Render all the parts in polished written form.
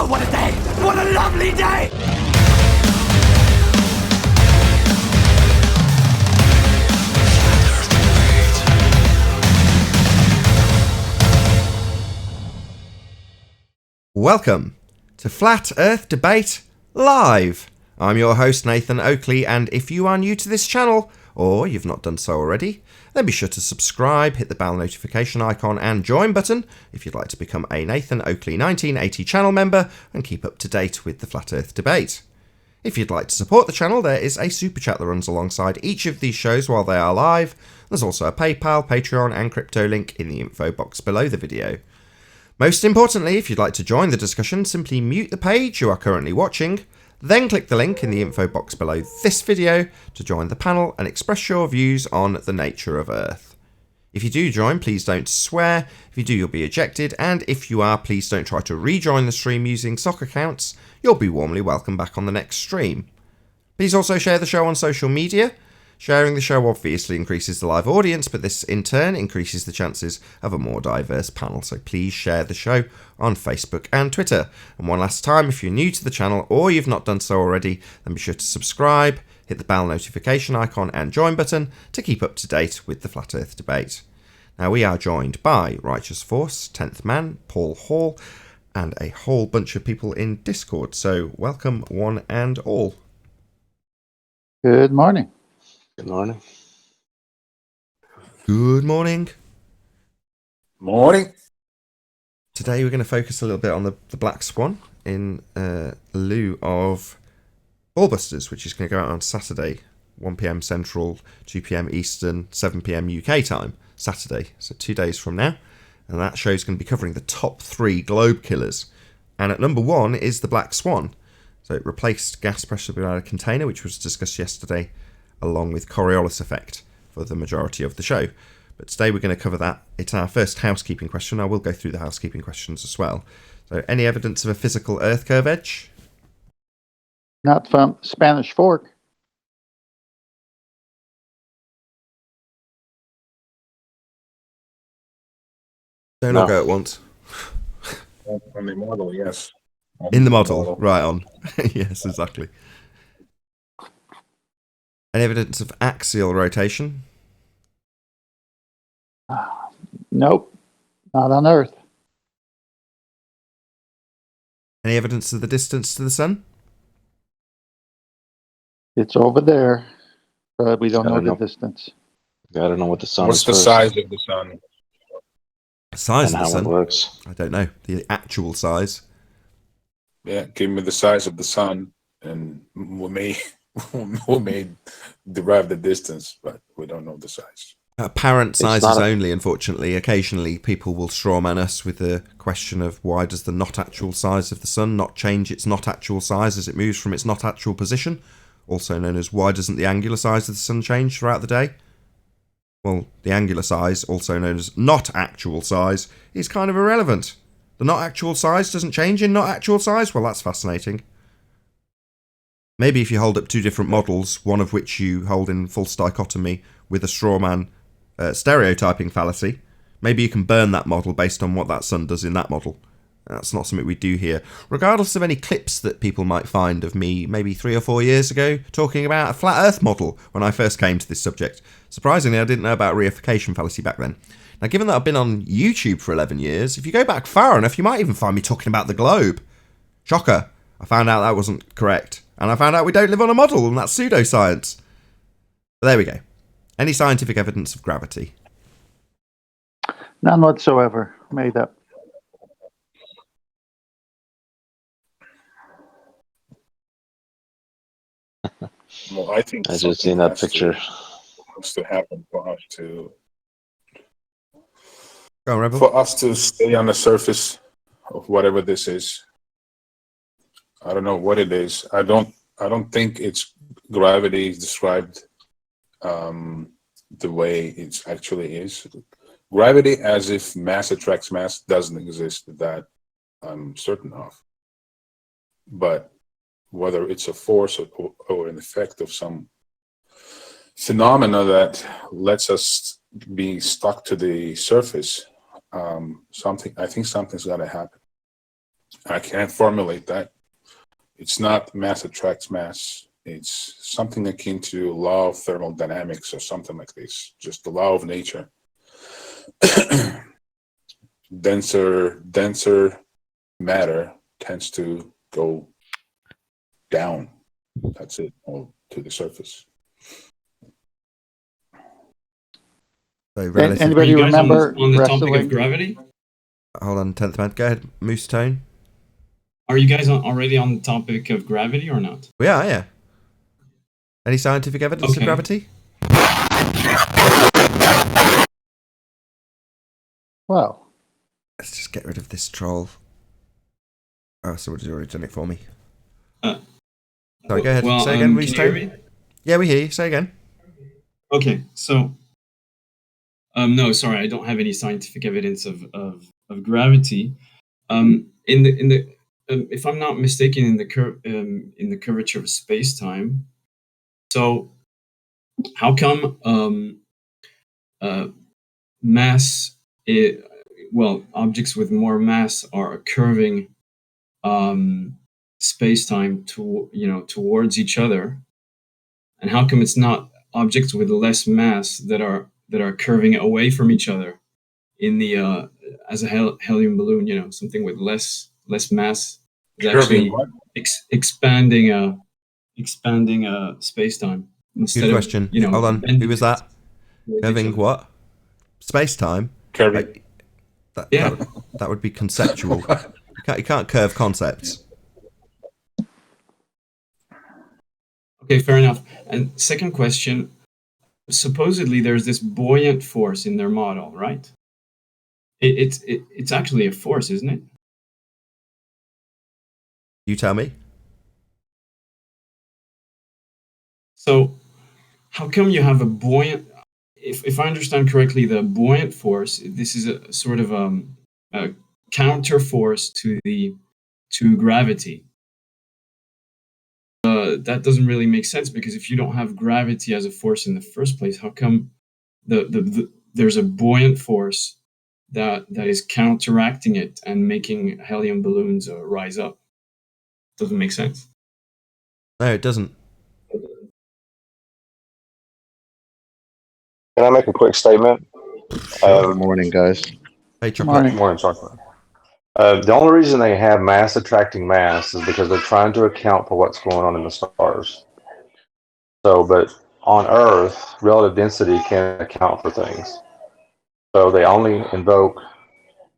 Oh, what a day! What a lovely day! Welcome to Flat Earth Debate Live. I'm your host Nathan Oakley, and if you are new to this channel, or you've not done so already, then be sure to subscribe, hit the bell notification icon and join button if you'd like to become a Nathan Oakley 1980 channel member and keep up to date with the Flat Earth Debate. If you'd like to support the channel, there is a super chat that runs alongside each of these shows while they are live. There's also a PayPal, Patreon and crypto link in the info box below the video. Most importantly, if you'd like to join the discussion, simply mute the page you are currently watching, then click the link in the info box below this video to join the panel and express your views on the nature of Earth. If you do join, please don't swear. If you do, you'll be ejected, and if you are, please don't try to rejoin the stream using sock accounts. You'll be warmly welcome back on the next stream. Please also share the show on social media. Sharing the show obviously increases the live audience, but this in turn increases the chances of a more diverse panel. So please share the show on Facebook and Twitter. And one last time, if you're new to the channel or you've not done so already, then be sure to subscribe, hit the bell notification icon and join button to keep up to date with the Flat Earth Debate. Now we are joined by Righteous Force, 10th Man, Paul Hall, and a whole bunch of people in Discord. So welcome one and all. Good morning. Good morning. Good morning. Morning. Today we're going to focus a little bit on the Black Swan in lieu of Ballbusters, which is going to go out on Saturday, 1 PM Central, 2 PM Eastern, 7 PM UK time, Saturday, so 2 days from now. And that show is going to be covering the top 3 globe killers. And at number 1 is the Black Swan. So it replaced gas pressure without a container, which was discussed yesterday, along with Coriolis effect for the majority of the show. But today we're going to cover that. It's our first housekeeping question. I will go through the housekeeping questions as well. So any evidence of a physical Earth curve edge? Not from Spanish Fork. Don't all go at once. On the model, yes. In the model, right on. Yes, exactly. Any evidence of axial rotation? Nope, not on Earth. Any evidence of the distance to the sun? It's over there, but we don't know the know. distance. Gotta know what the sun What's is the first size of the sun? Size and of the how sun? it works. I don't know. The actual size. Yeah, give me the size of the sun, and we may derive the distance, but we don't know the size. Apparent sizes not only, unfortunately. Occasionally people will strawman us with the question of why does the not actual size of the sun not change its not actual size as it moves from its not actual position? Also known as why doesn't the angular size of the sun change throughout the day? Well, the angular size, also known as not actual size, is kind of irrelevant. The not actual size doesn't change in not actual size? Well, that's fascinating. Maybe if you hold up 2 different models, one of which you hold in false dichotomy with a strawman stereotyping fallacy, maybe you can burn that model based on what that sun does in that model. That's not something we do here. Regardless of any clips that people might find of me maybe 3 or 4 years ago talking about a flat earth model when I first came to this subject. Surprisingly, I didn't know about reification fallacy back then. Now, given that I've been on YouTube for 11 years, if you go back far enough, you might even find me talking about the globe. Shocker. I found out that wasn't correct. And I found out we don't live on a model, and that's pseudoscience. But there we go. Any scientific evidence of gravity? None whatsoever. Made up. Well, I think I just seen that picture. has to happen for us to Go on, Rebel. stay on the surface of whatever this is. I don't know what it is. I don't think it's gravity is described the way it actually is. Gravity, as if mass attracts mass, doesn't exist. That I'm certain of. But whether it's a force or an effect of some phenomena that lets us be stuck to the surface, I think something's got to happen. I can't formulate that. It's not mass attracts mass. It's something akin to law of thermodynamics or something like this. Just the law of nature. denser matter tends to go down. That's it, or to the surface. So relative. Anybody Are you guys remember on the topic wrestling? of gravity? Hold on, 10th man. Go ahead, Moose Tone. Are you guys already on the topic of gravity or not? We are, yeah. Any scientific evidence of Okay. gravity? Well, Let's just get rid of this troll. Oh, somebody's already done it for me. Uh, Sorry, go ahead. Well, Say again, can you hear me? Yeah, we hear you. Say again. Okay, so no, sorry, I don't have any scientific evidence of gravity. If I'm not mistaken, in the curvature of space-time. So, how come mass? Objects with more mass are curving space-time towards each other, and how come it's not objects with less mass that are curving away from each other in the as a helium balloon? Something with less mass is actually expanding space-time instead Good question. of Hold on. bending Who was it that? towards each Curving other. what? Space time? Curving. That would be conceptual. You can't curve concepts. Okay, fair enough. And second question, supposedly there's this buoyant force in their model, right? It's actually a force, isn't it? You tell me. So how come you have a buoyant, if I understand correctly, the buoyant force, this is a sort of a counter force to gravity. That doesn't really make sense, because if you don't have gravity as a force in the first place, how come there's a buoyant force that is counteracting it and making helium balloons rise up? Doesn't make sense. No, it doesn't. Can I make a quick statement? Good morning, guys. Hey, Chocolate. morning. Morning, Chocolate. The only reason they have mass attracting mass is because they're trying to account for what's going on in the stars. So, but on Earth, relative density can't account for things. So they only invoke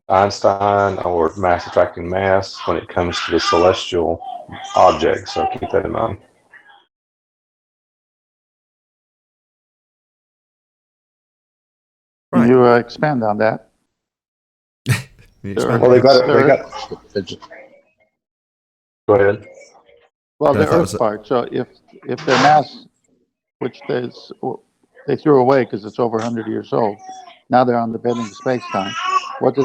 Einstein or mass attracting mass when it comes to the celestial objects. So keep that in mind. Can Right. you expand on that? You expand Well, on they it. got. Go ahead. Well, No, the that was Earth part. So if their mass, which they threw away because it's over 100 years old, now they're on the bending space time. What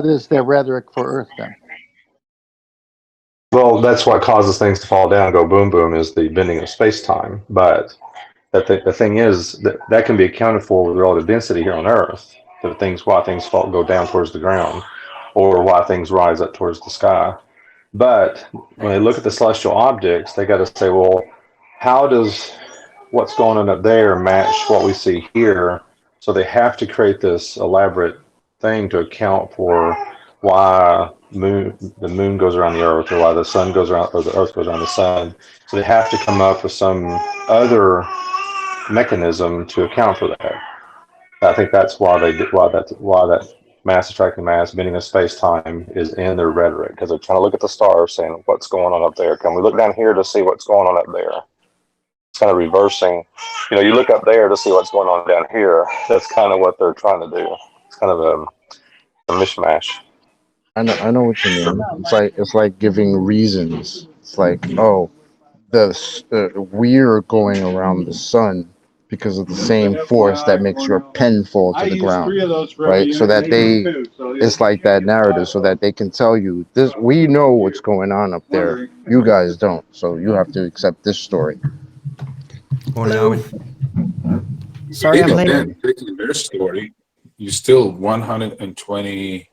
is their rhetoric for Earth then? Well, that's what causes things to fall down, go boom, boom, is the bending of space-time. But the thing is that can be accounted for with relative density here on Earth. Why things go down towards the ground, or why things rise up towards the sky. But when they look at the celestial objects, they got to say, well, how does what's going on up there match what we see here? So they have to create this elaborate thing to account for why the moon goes around the Earth, or why the sun goes around, or the Earth goes around the sun. So they have to come up with some other mechanism to account for that. I think that's why that mass attracting mass, bending of space time is in their rhetoric, because they're trying to look at the stars, saying what's going on up there. Can we look down here to see what's going on up there? It's kind of reversing. You look up there to see what's going on down here. That's kind of what they're trying to do. It's kind of a mishmash. I know what you mean. It's like giving reasons. It's like, oh, we're going around the sun because of the same force that makes your pen fall to the ground, right? So that it's like that narrative, so that they can tell you this. We know what's going on up there. You guys don't, so you have to accept this story. Morning, Arwin. Sorry, I'm late. Then taking their story, you still 120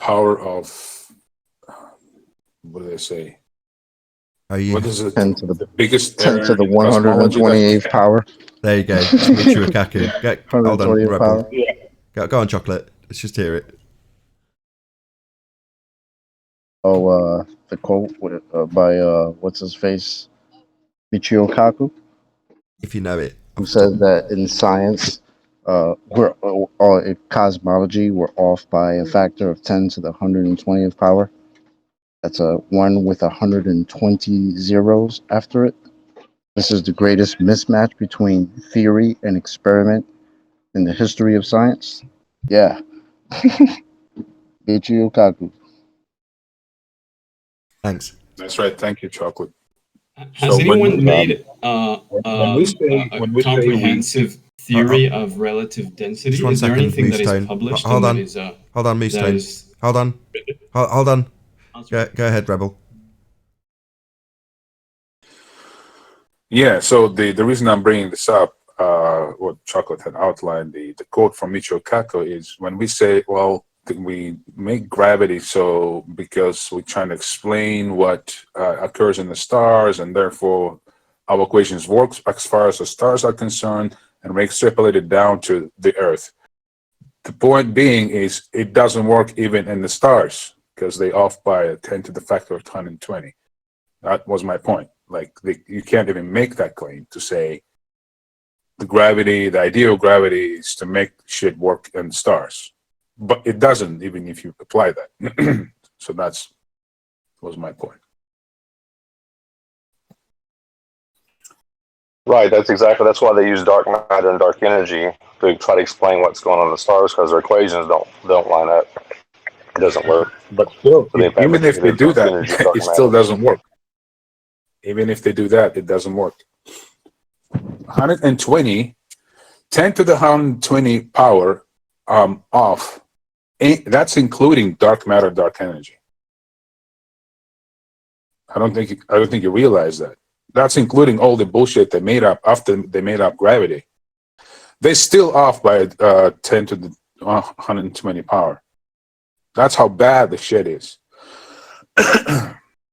power of, what do they say? Are you? What is it? 10 to the The biggest 10 error to the in cosmology? 128th power. There you go. It's Michio Kaku. Hold on, 120th Rebel. power. Go on, Chocolate. Let's just hear it. Oh, the quote by what's his face, Michio Kaku, If you know it. who says that in science, in cosmology, we're off by a factor of 10 to the 120th power. That's a 1 with 120 zeros after it. This is the greatest mismatch between theory and experiment in the history of science. Yeah. Michio Kaku. Thanks. That's right. Thank you, Chocolate. Has anyone made when we say comprehensive theory of relative density? Just 1 Is there second, anything that is Moose-tone. published? Hold on. That is, Hold on, Moose-tone. is... Hold on. Hold on. Go ahead, Rebel. Yeah, so the reason I'm bringing this up, what Chocolate had outlined, the quote from Michio Kaku is when we say, well, we make gravity so because we're trying to explain what occurs in the stars, and therefore our equations work as far as the stars are concerned, and we extrapolate it down to the Earth. The point being is it doesn't work even in the stars because they off by a 10 to the factor of 120. That was my point. Like, you can't even make that claim to say the ideal gravity is to make shit work in the stars. But it doesn't, even if you apply that. So was my point. Right, that's why they use dark matter and dark energy to try to explain what's going on in the stars, because their equations don't line up. It doesn't work. But still, So even if they do that, it still matter. doesn't work. Even if they do that, it doesn't work. 120, 10 to the 120 power off. That's including dark matter, dark energy. I don't think you realize that. That's including all the bullshit they made up after they made up gravity. They're still off by 10 to the 120 power. That's how bad the shit is.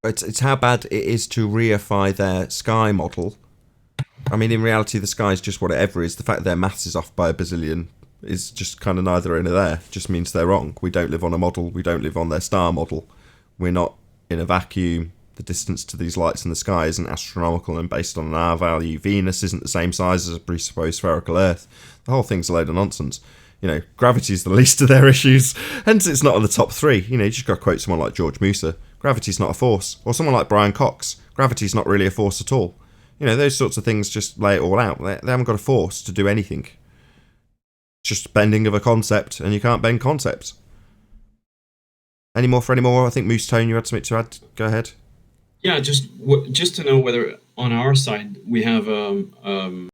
It's how bad it is to reify their sky model. I mean, in reality, the sky is just whatever is. The fact that their maths is off by a bazillion is just kind of neither in nor there. It just means they're wrong. We don't live on a model. We don't live on their star model. We're not in a vacuum. The distance to these lights in the sky isn't astronomical, and based on an R value, Venus isn't the same size as a presupposed spherical Earth. The whole thing's a load of nonsense. You know, gravity's the least of their issues, hence it's not on the top three. You know, you just got to quote someone like George Musa. Gravity's not a force. Or someone like Brian Cox. Gravity's not really a force at all. You know, those sorts of things just lay it all out. They haven't got a force to do anything. It's just bending of a concept, and you can't bend concepts. Any more? I think Moose Tone, you had something to add. Go ahead. Yeah, just to know whether on our side we have a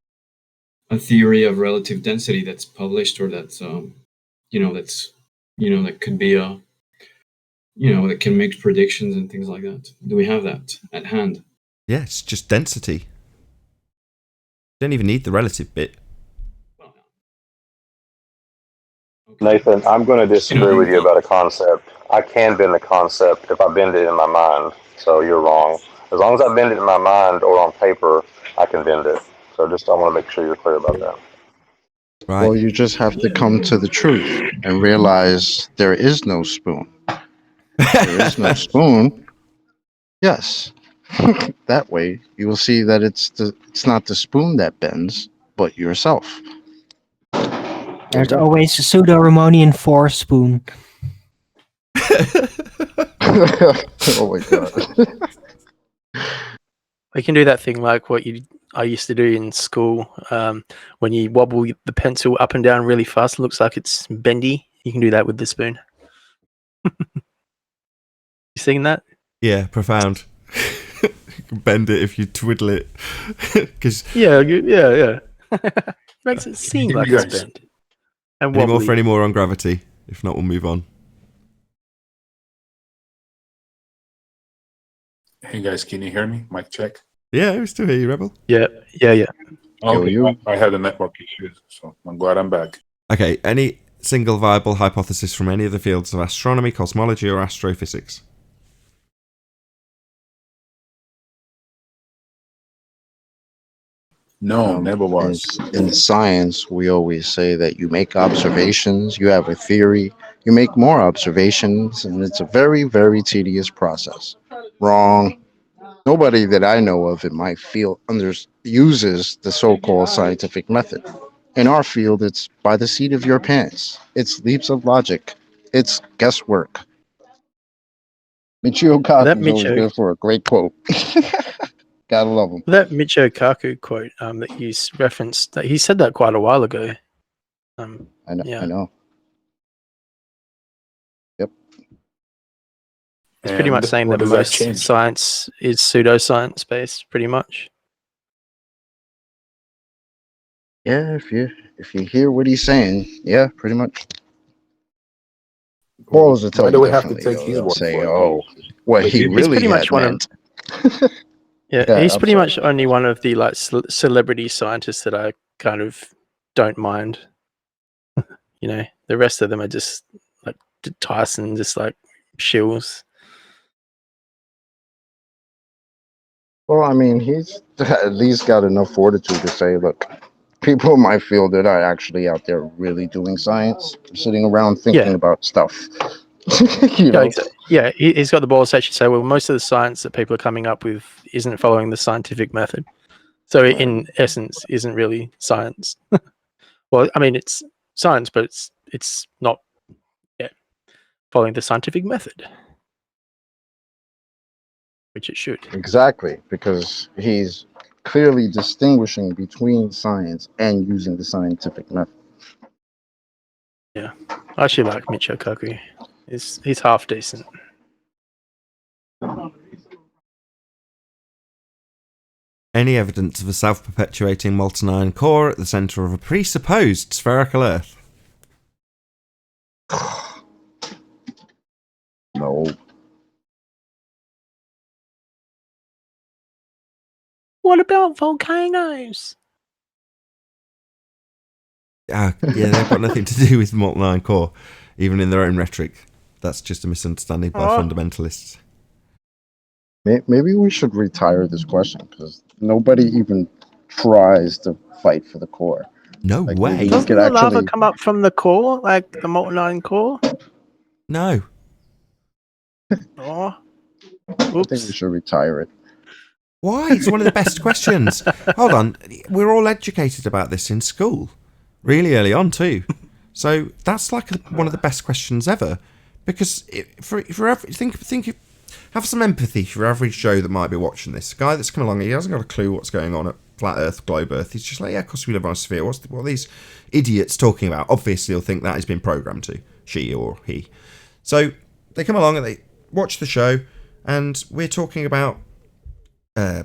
theory of relative density that's published, or that's that could be that can make predictions and things like that. Do we have that at hand? Yeah, it's just density. You don't even need the relative bit. Okay. Nathan, I'm going to disagree with you about a concept. I can bend the concept if I bend it in my mind. So you're wrong. As long as I bend it in my mind or on paper, I can bend it. So I want to make sure you're clear about that. Right. Well, you just have to come to the truth and realize there is no spoon. There is no spoon. Yes. That way, you will see that it's not the spoon that bends, but yourself. There's always a pseudo-Ramonian force spoon. Oh my god. You can do that thing like what I used to do in school. When you wobble the pencil up and down really fast, it looks like it's bendy. You can do that with the spoon. You seen that? Yeah, profound. You can bend it if you twiddle it. Yeah. Makes it seem like it's bent. And any more on gravity? If not, we'll move on. Hey guys, can you hear me? Mic check. Yeah, we still hear you, Rebel. Yeah. Okay, I had a network issue, so I'm glad I'm back. Okay, any single viable hypothesis from any of the fields of astronomy, cosmology, or astrophysics. No, never was. In science, we always say that you make observations, you have a theory, you make more observations, and it's a very, very tedious process. Wrong. Nobody that I know of in my field uses the so-called scientific method. In our field, it's by the seat of your pants. It's leaps of logic. It's guesswork. Michio That Kaku's always Michio, good for a great quote. Gotta love him. that Michio Kaku quote that you referenced, that he said that quite a while ago. I know. Yeah. I know. Yep. It's pretty much saying what that does that most change? science is pseudoscience based, pretty much. Yeah, if you hear what he's saying, yeah, pretty much. Morals will tell Why do you we have to differently, take though. his They'll word say, for it? "Oh, what Like, he he's He's really pretty had much one of meant." yeah. He's I'm pretty sorry. much only one of the like celebrity scientists that I kind of don't mind. You know, the rest of them are just like Tyson, just like shills. Well, I mean, he's at least got enough fortitude to say, "Look, people in my field that are actually out there really doing science, sitting around thinking Yeah. about stuff." Yeah, know? exactly. Yeah, he's got the balls to actually say, well, most of the science that people are coming up with isn't following the scientific method. So in essence, isn't really science. Well, I mean, it's science, but it's not following the scientific method, which it should. Exactly, because he's clearly distinguishing between science and using the scientific method. Yeah, I actually like Michio Kaku. He's half decent. Any evidence of a self-perpetuating molten iron core at the centre of a presupposed spherical Earth? No. What about volcanoes? Yeah, they've got nothing to do with molten iron core, even in their own rhetoric. That's just a misunderstanding by fundamentalists. Maybe we should retire this question because nobody even tries to fight for the core. No Like, way. maybe we Doesn't could the lava actually. come up from the core, like the molten iron core? No. Oh, I think we oops. should retire it. Why? It's one of the best questions. Hold on. We're all educated about this in school. Really early on, too. So that's like one of the best questions ever. Because have some empathy for your average Joe that might be watching this. A guy that's come along, he hasn't got a clue what's going on at flat Earth, globe Earth. He's just like, yeah, of course we live on a sphere. What are these idiots talking about? Obviously, he'll think that has been programmed to, she or he. So they come along and they watch the show, and we're talking about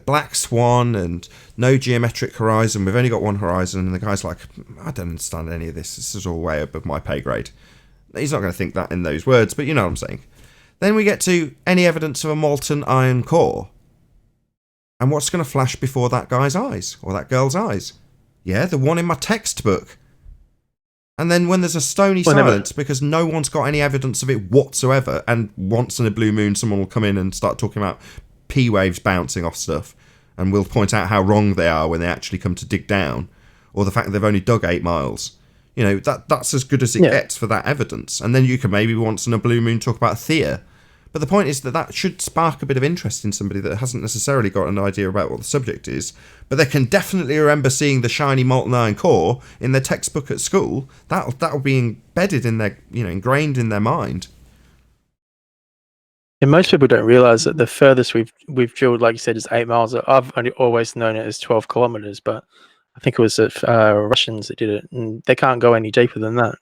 Black Swan and no geometric horizon. We've only got one horizon, and the guy's like, I don't understand any of this. This is all way above my pay grade. He's not going to think that in those words, but you know what I'm saying. Then we get to any evidence of a molten iron core. And what's going to flash before that guy's eyes, or that girl's eyes? Yeah, the one in my textbook. And then when there's a stony silence because no one's got any evidence of it whatsoever, and once in a blue moon someone will come in and start talking about P waves bouncing off stuff, and we'll point out how wrong they are when they actually come to dig down, or the fact that they've only dug 8 miles. You know, that's as good as it gets for that evidence. And then you can maybe once in a blue moon talk about Thea. But the point is that should spark a bit of interest in somebody that hasn't necessarily got an idea about what the subject is, but they can definitely remember seeing the shiny molten iron core in their textbook at school. That'll be embedded in their, ingrained in their mind. And most people don't realize that the furthest we've drilled, like you said, is 8 miles. I've only always known it as 12 kilometers, but I think it was the Russians that did it, and they can't go any deeper than that.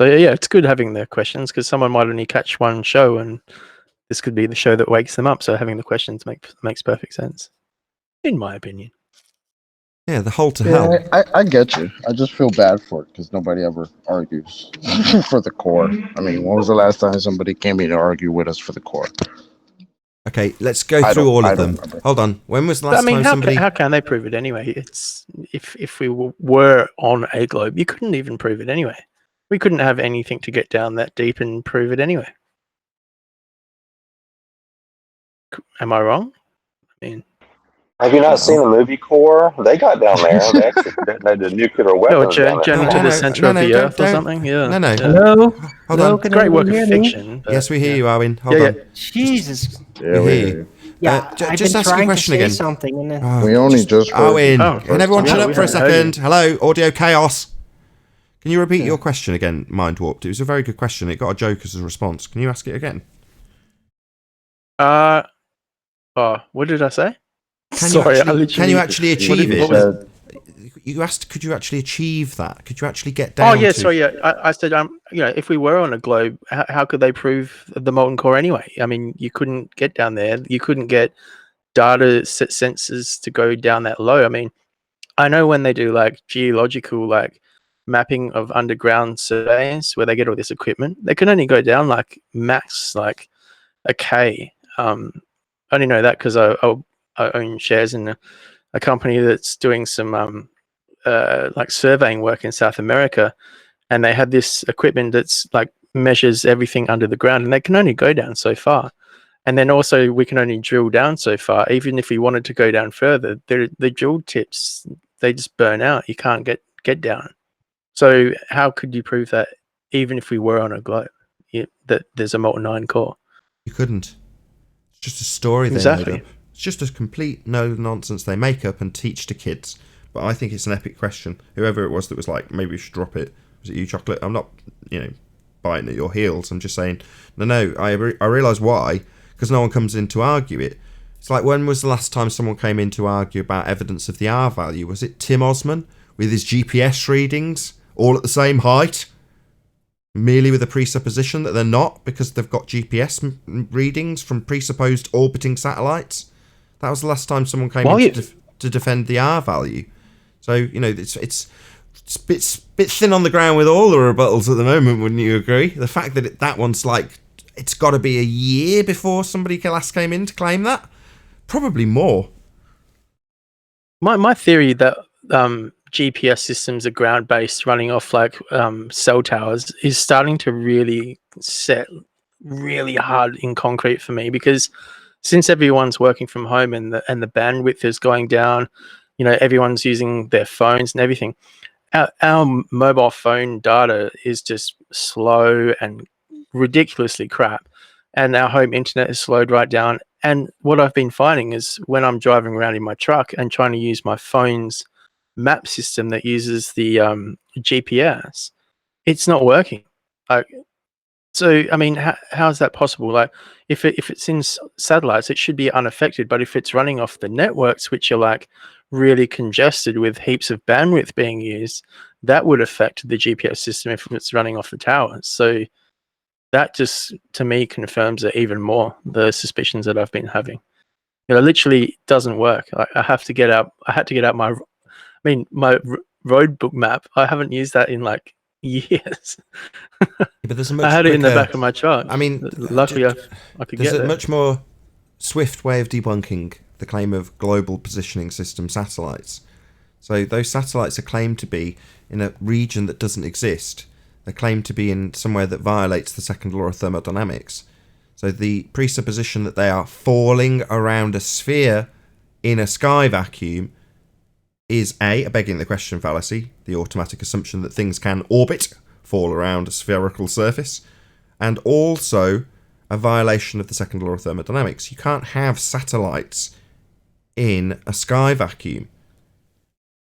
So yeah, it's good having the questions because someone might only catch one show, and this could be the show that wakes them up. So having the questions makes perfect sense, in my opinion. Yeah, the hole to hell. I get you. I just feel bad for it because nobody ever argues for the core. I mean, when was the last time somebody came in to argue with us for the core? Okay, let's go I through don't- all I of don't them. remember. Hold on. When was the But, last I mean, time how somebody? how can they prove it anyway? It's if we were on a globe, you couldn't even prove it anyway. We couldn't have anything to get down that deep and prove it anyway. Am I wrong? I mean, Have you not seen the movie Core? They got down there. They actually detonated nuclear yeah, or weapons down there. journey to the center of the earth or something. Yeah. No. Yeah. Hello? Hold Hello, on. can It's great work anyone of hear me? fiction. but, Yes, we hear yeah. you, Arwin. Hold Yeah, on. Jesus. Yeah, We hear you. Yeah, I've just been ask your trying to question say again. something and then... Oh, We only just heard Arwin, Oh, can everyone yeah, shut up we for a haven't heard you. second? Hello, audio chaos. Can you repeat your question again, Mind Warped? It was a very good question. It got a joke as a response. Can you ask it again? What did I say? Can Sorry, you I literally. can you actually achieve what it? was- You asked, could you actually achieve that? Could you actually get Oh down yeah, to... sorry. Yeah, I said, if we were on a globe, how could they prove the molten core anyway? I mean, you couldn't get down there. You couldn't get data sensors to go down that low. I mean, I know when they do like geological like mapping of underground surveys where they get all this equipment, they can only go down like max like a K. I only know that because I own shares in a company that's doing some like surveying work in South America, and they had this equipment that's like measures everything under the ground, and they can only go down so far. And then also we can only drill down so far. Even if we wanted to go down further, the drill tips, they just burn out. You can't get down. So how could you prove that even if we were on a globe, that there's a molten iron core? You couldn't. It's just a story they Exactly. made up. It's just a complete no-nonsense they make up and teach to kids. But I think it's an epic question. Whoever it was that was like, maybe we should drop it. Was it you, Chocolate? I'm not, biting at your heels. I'm just saying, no, I realise why. Because no one comes in to argue it. It's like, when was the last time someone came in to argue about evidence of the R value? Was it Tim Osman with his GPS readings all at the same height? Merely with a presupposition that they're not, because they've got GPS readings from presupposed orbiting satellites? That was the last time someone came in to defend the R value. So, it's a bit thin on the ground with all the rebuttals at the moment, wouldn't you agree? The fact that that one's like, it's got to be a year before somebody last came in to claim that? Probably more. My theory that GPS systems are ground based, running off like cell towers, is starting to really set really hard in concrete for me, because since everyone's working from home and the bandwidth is going down, everyone's using their phones and everything. Our mobile phone data is just slow and ridiculously crap, and our home internet is slowed right down. And what I've been finding is when I'm driving around in my truck and trying to use my phone's map system that uses the GPS, it's not working. So I mean, how is that possible? Like, if it's in satellites, it should be unaffected. But if it's running off the networks, which are like really congested with heaps of bandwidth being used, that would affect the GPS system if it's running off the towers. So that just, to me, confirms it even more, the suspicions that I've been having. It literally doesn't work. I had to get out my road book map. I haven't used that in like years. But there's a much I had it in the quicker- back of my truck. I mean, luckily I could there's get a there. much more swift way of debunking the claim of global positioning system satellites. So those satellites are claimed to be in a region that doesn't exist. They're claimed to be in somewhere that violates the second law of thermodynamics. So the presupposition that they are falling around a sphere in a sky vacuum is a begging the question fallacy, the automatic assumption that things can orbit, fall around a spherical surface, and also a violation of the second law of thermodynamics. You can't have satellites in a sky vacuum.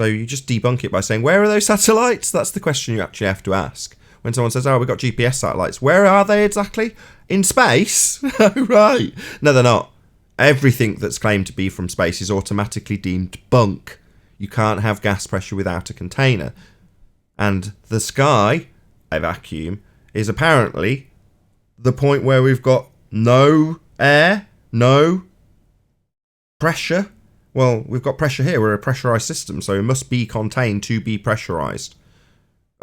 So you just debunk it by saying, where are those satellites? That's the question you actually have to ask. When someone says, we've got GPS satellites, where are they exactly? In space? Right. No, they're not. Everything that's claimed to be from space is automatically deemed bunk. You can't have gas pressure without a container. And the sky, a vacuum, is apparently the point where we've got no air, no pressure. Well, we've got pressure here. We're a pressurized system, so it must be contained to be pressurized.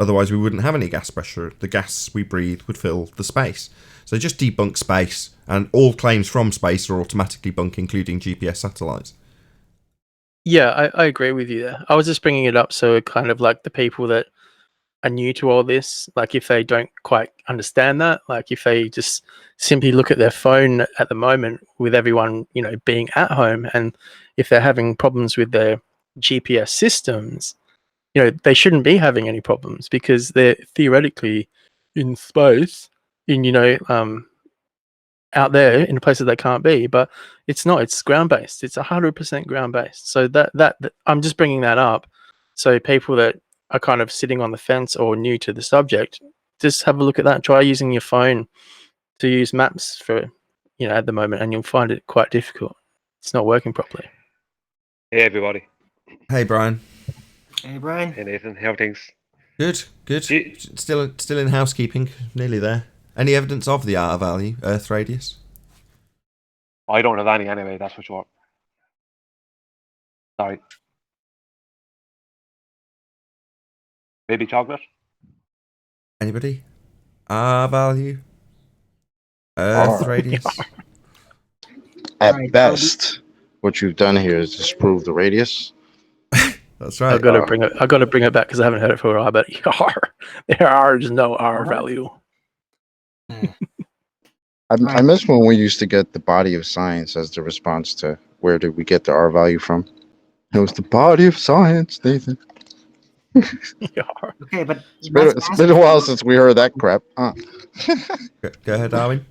Otherwise, we wouldn't have any gas pressure. The gas we breathe would fill the space. So just debunk space, and all claims from space are automatically debunked, including GPS satellites. Yeah, I agree with you there. I was just bringing it up so kind of like the people that are new to all this, like if they don't quite understand that, like if they just simply look at their phone at the moment with everyone, you know, being at home, and if they're having problems with their GPS systems, you know, they shouldn't be having any problems because they're theoretically in space, in, you know, out there in places they can't be, but it's not. It's ground based. It's 100% ground based. So that I'm just bringing that up, so people that are kind of sitting on the fence or new to the subject, just have a look at that. Try using your phone to use maps for, you know, at the moment, and you'll find it quite difficult. It's not working properly. Hey everybody. Hey, Brian. Hey, Brian. Hey Nathan. How are things? Good, good. Do- Still in housekeeping. Nearly there. Any evidence of the R value, Earth radius? I don't have any anyway, that's for sure. Sorry. Maybe chocolate? Anybody? R value? Earth R. radius? At Right, best, what you've done here is disprove the radius. That's right. I've got to bring it. I've got to bring it back because I haven't heard it for a while. But there is no R value. I miss when we used to get the body of science as the response to where did we get the R value from. It was the body of science, Nathan. Okay, but It's been a while since we heard that crap. Go ahead, Darwin.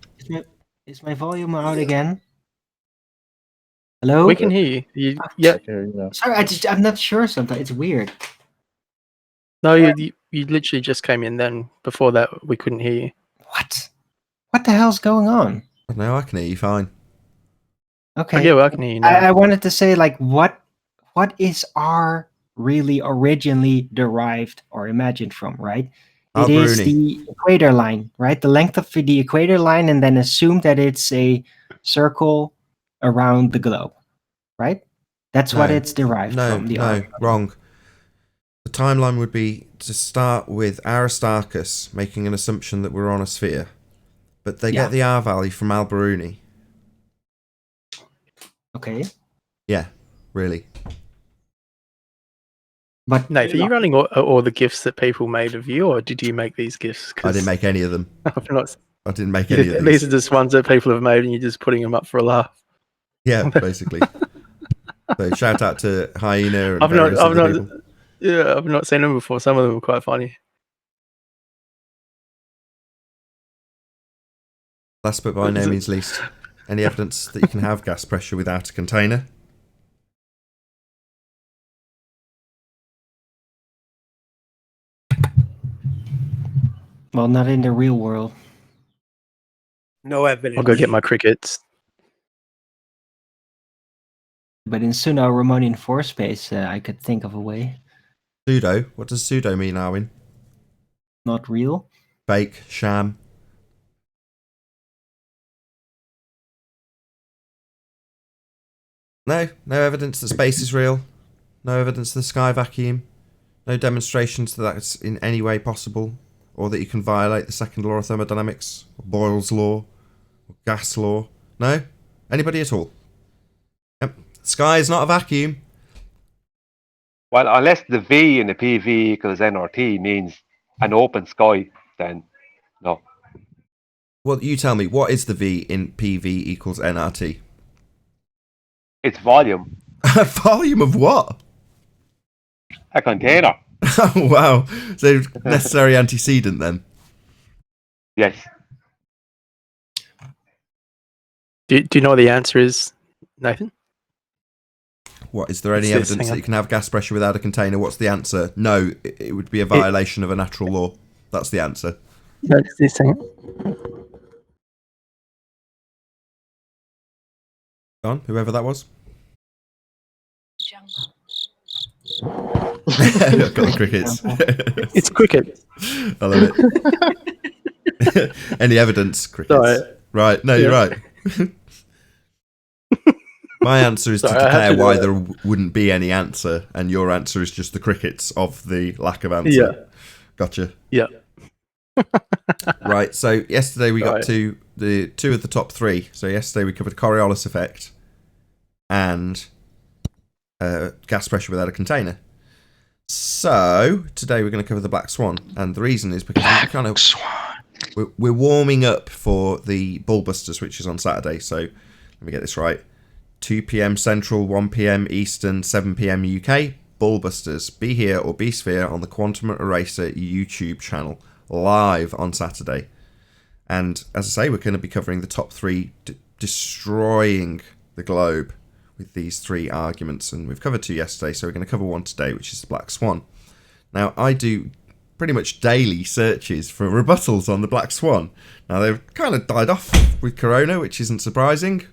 Is my volume out again? Hello? We can hear you. Yeah. Sorry, I'm not sure sometimes. It's weird. No, you literally just came in then. Before that, we couldn't hear you. What? What the hell's going on? No, I can hear you fine. Okay. Yeah, well, I can hear you now. I wanted to say, like, what is R really originally derived or imagined from, right? It is the equator line, right? The length of the equator line, and then assume that it's a circle around the globe, right? That's what it's derived from. No, wrong. The timeline would be to start with Aristarchus making an assumption that we're on a sphere, but they get the R value from Al-Biruni. Okay. Yeah, really. But Nathan, are you running all the gifts that people made of you, or did you make these gifts? I didn't make any of them. I didn't make any of these. These are just ones that people have made, and you're just putting them up for a laugh. Yeah, basically. So shout out to Hyena and various other people. Yeah, I've not seen them before. Some of them are quite funny. Last but by no means least, any evidence that you can have gas pressure without a container? well, not in the real world. No evidence. I'll go get my crickets. But in pseudo-Ramonian force space, I could think of a way. Pseudo? What does pseudo mean, Arwin? Not real? Fake, sham. No evidence that space is real. No evidence of the sky vacuum. No demonstrations that that's in any way possible, or that you can violate the second law of thermodynamics, or Boyle's law, or gas law. No? Anybody at all? Yep. Sky is not a vacuum. Well, unless the V in the PV equals nRT means an open sky, then no. Well, you tell me, what is the V in PV equals nRT? It's volume. Volume of what? A container. Oh, wow. So necessary antecedent then? Yes. Do you know what the answer is, Nathan? What, is there any What's this? evidence Hang that on. you can have gas pressure without a container? What's the answer? No, it would be a violation of a natural law. That's the answer. That's this thing. Go on, whoever that was. I've got the crickets. It's cricket. I love it. Any evidence? Crickets. Sorry. Right, no, you're right. My answer is to declare why there wouldn't be any answer, and your answer is just the crickets of the lack of answer. Yeah. Gotcha. Yeah. Right, so yesterday we got Right. to the two of the top three. So yesterday we covered Coriolis effect and gas pressure without a container. So today we're going to cover the Black Swan, and the reason is because we're warming up for the Bullbusters, which is on Saturday. So let me get this right: 2 p.m. Central, 1 p.m. Eastern, 7 p.m. UK. Bullbusters, be here or be sphere on the Quantum Eraser YouTube channel, live on Saturday. And as I say, we're going to be covering the top three, destroying the globe with these three arguments. And we've covered two yesterday, so we're going to cover one today, which is the Black Swan. Now, I do pretty much daily searches for rebuttals on the Black Swan. Now, they've kind of died off with Corona, which isn't surprising.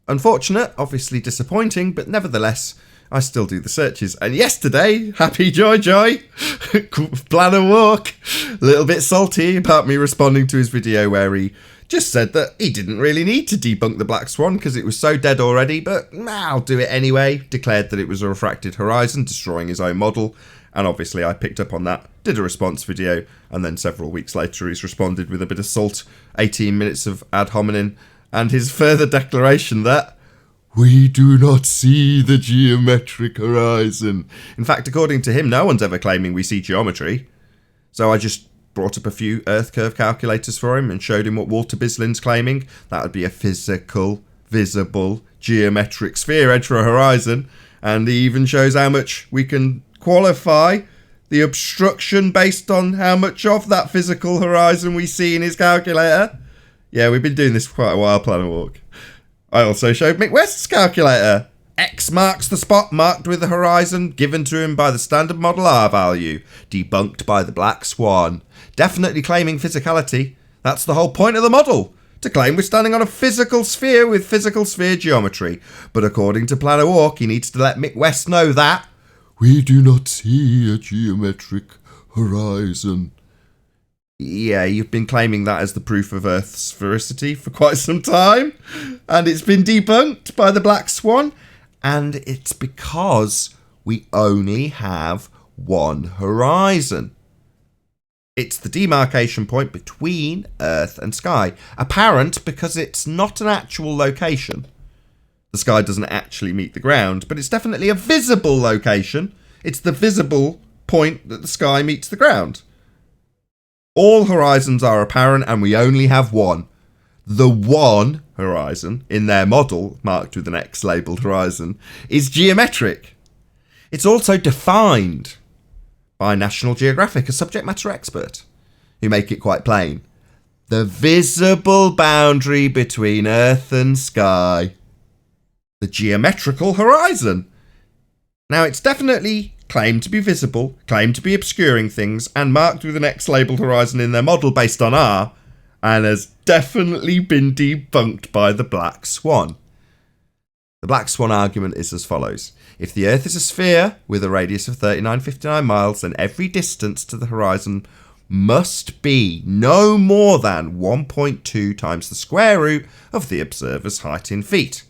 Unfortunate, obviously disappointing, but nevertheless, I still do the searches. And yesterday, happy joy, plan a walk. A little bit salty about me responding to his video where he just said that he didn't really need to debunk the Black Swan because it was so dead already, but I'll do it anyway. Declared that it was a refracted horizon, destroying his own model. And obviously I picked up on that, did a response video, and then several weeks later he's responded with a bit of salt, 18 minutes of ad hominem, and his further declaration that we do not see the geometric horizon. In fact, according to him, no one's ever claiming we see geometry. So I just brought up a few Earth curve calculators for him and showed him what Walter Bislin's claiming. That would be a physical, visible, geometric sphere edge for a horizon. And he even shows how much we can qualify the obstruction based on how much of that physical horizon we see in his calculator. Yeah, we've been doing this for quite a while, Plan a Walk. I also showed Mick West's calculator. X marks the spot marked with the horizon, given to him by the standard model R value, debunked by the Black Swan. Definitely claiming physicality. That's the whole point of the model, to claim we're standing on a physical sphere with physical sphere geometry. But according to Plan a Walk, he needs to let Mick West know that we do not see a geometric horizon. Yeah, you've been claiming that as the proof of Earth's sphericity for quite some time, and it's been debunked by the Black Swan, and it's because we only have one horizon. It's the demarcation point between Earth and sky, apparent because it's not an actual location. The sky doesn't actually meet the ground, but it's definitely a visible location. It's the visible point that the sky meets the ground. All horizons are apparent, and we only have one. The one horizon in their model, marked with an X labelled horizon, is geometric. It's also defined by National Geographic, a subject matter expert, who make it quite plain. The visible boundary between Earth and sky. The geometrical horizon. Now, it's definitely claimed to be visible, claimed to be obscuring things, and marked with an X labelled horizon in their model based on R, and has definitely been debunked by the Black Swan. The Black Swan argument is as follows. If the Earth is a sphere with a radius of 3959 miles, then every distance to the horizon must be no more than 1.2 times the square root of the observer's height in feet.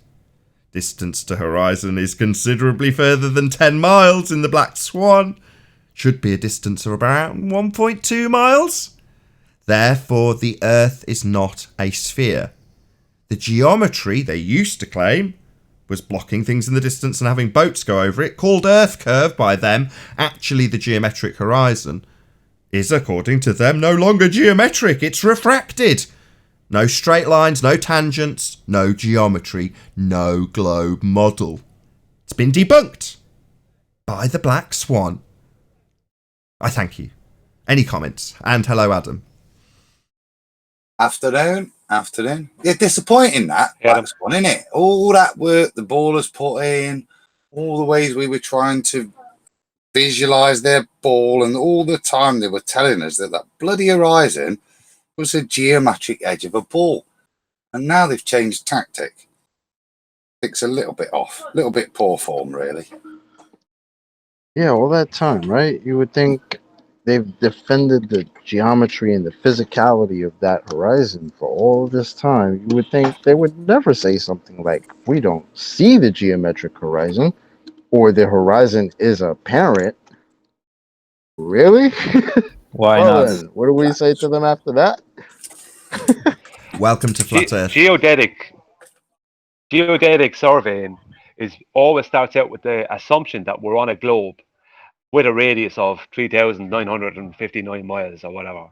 Distance to horizon is considerably further than 10 miles in the Black Swan. Should be a distance of about 1.2 miles. Therefore, the Earth is not a sphere. The geometry they used to claim was blocking things in the distance and having boats go over it, called Earth curve by them, actually the geometric horizon, is, according to them, no longer geometric. It's refracted. No straight lines, no tangents, no geometry, no globe model. It's been debunked by the Black Swan. I thank you. Any comments? And hello, Adam. Afternoon. Yeah, disappointing that Black Swan, isn't it? All that work the ballers put in, all the ways we were trying to visualise their ball, and all the time they were telling us that that bloody horizon was a geometric edge of a ball, and now they've changed tactic. It's a little bit off, a little bit poor form, really. Yeah, all that time, right? You would think they've defended the geometry and the physicality of that horizon for all this time. You would think they would never say something like, we don't see the geometric horizon, or the horizon is apparent. Really? Why Well not? then, what do we say to them after that? Welcome to Flat Earth. Geodetic surveying always starts out with the assumption that we're on a globe with a radius of 3,959 miles or whatever.